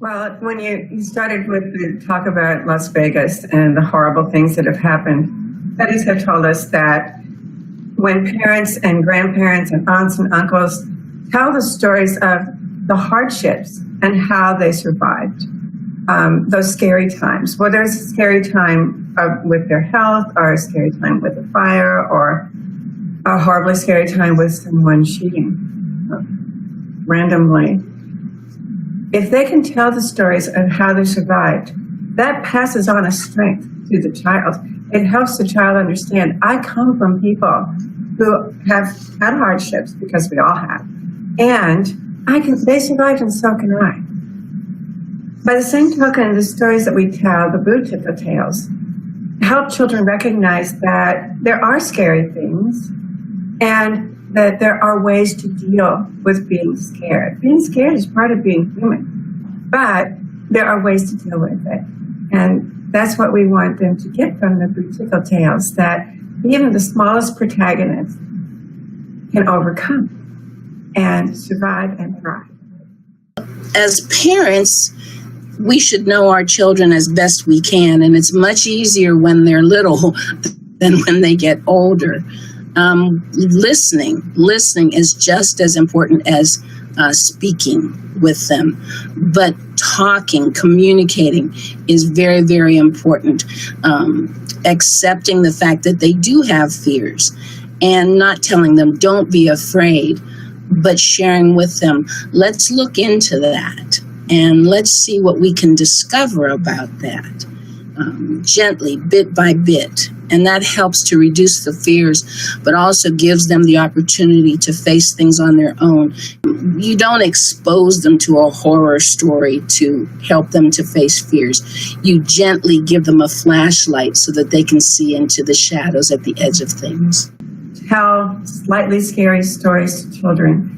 Well, when you started with the talk about Las Vegas and the horrible things that have happened, studies have told us that when parents and grandparents and aunts and uncles tell the stories of the hardships and how they survived those scary times, whether it's a scary time with their health or a scary time with a fire or a horribly scary time with someone cheating randomly. If they can tell the stories of how they survived, that passes on a strength to the child. It helps the child understand, I come from people who have had hardships, because we all have, and they survived and so can I. By the same token, the stories that we tell, the Boo-Tickle Tales, help children recognize that there are scary things and that there are ways to deal with being scared. Being scared is part of being human, but there are ways to deal with it. And that's what we want them to get from the Boo-Tickle Tales, that even the smallest protagonist can overcome and survive and thrive. As parents, we should know our children as best we can, and it's much easier when they're little than when they get older. Listening is just as important as speaking with them, but communicating is very, very important. Accepting the fact that they do have fears and not telling them, don't be afraid, but sharing with them, let's look into that and let's see what we can discover about that. Gently, bit by bit. And that helps to reduce the fears, but also gives them the opportunity to face things on their own. You don't expose them to a horror story to help them to face fears. You gently give them a flashlight so that they can see into the shadows at the edge of things. Tell slightly scary stories to children.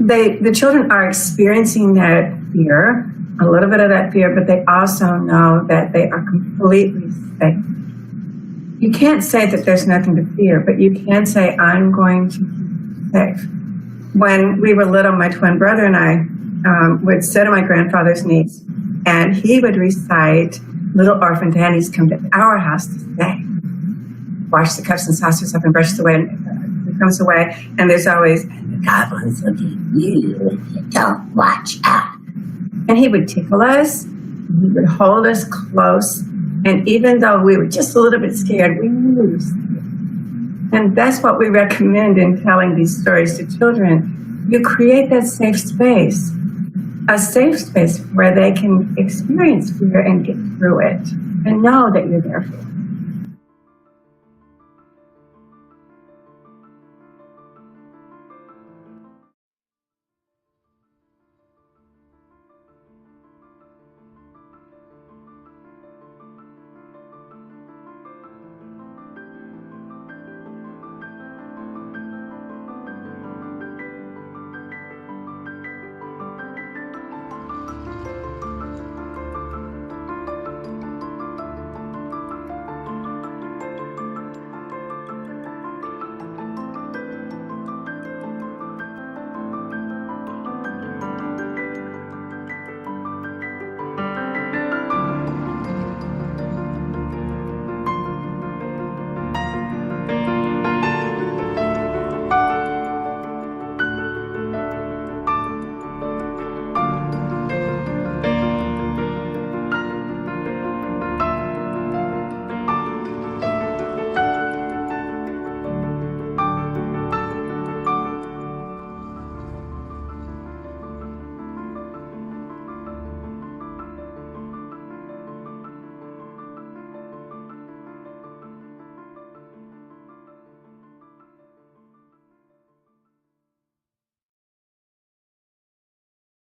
The children are experiencing that fear, a little bit of that fear, but they also know that they are completely safe. You can't say that there's nothing to fear, but you can say, I'm going to be safe. When we were little, my twin brother and I would sit on my grandfather's knees, and he would recite Little Orphan Annie's Come to Our House to Stay. Wash the cups and saucers up and brush the way, and it comes away, and there's always, the goblins look at you, don't watch out. And he would tickle us, he would hold us close, and even though we were just a little bit scared, we knew. And that's what we recommend in telling these stories to children. You create that safe space, a safe space where they can experience fear and get through it and know that you're there for them.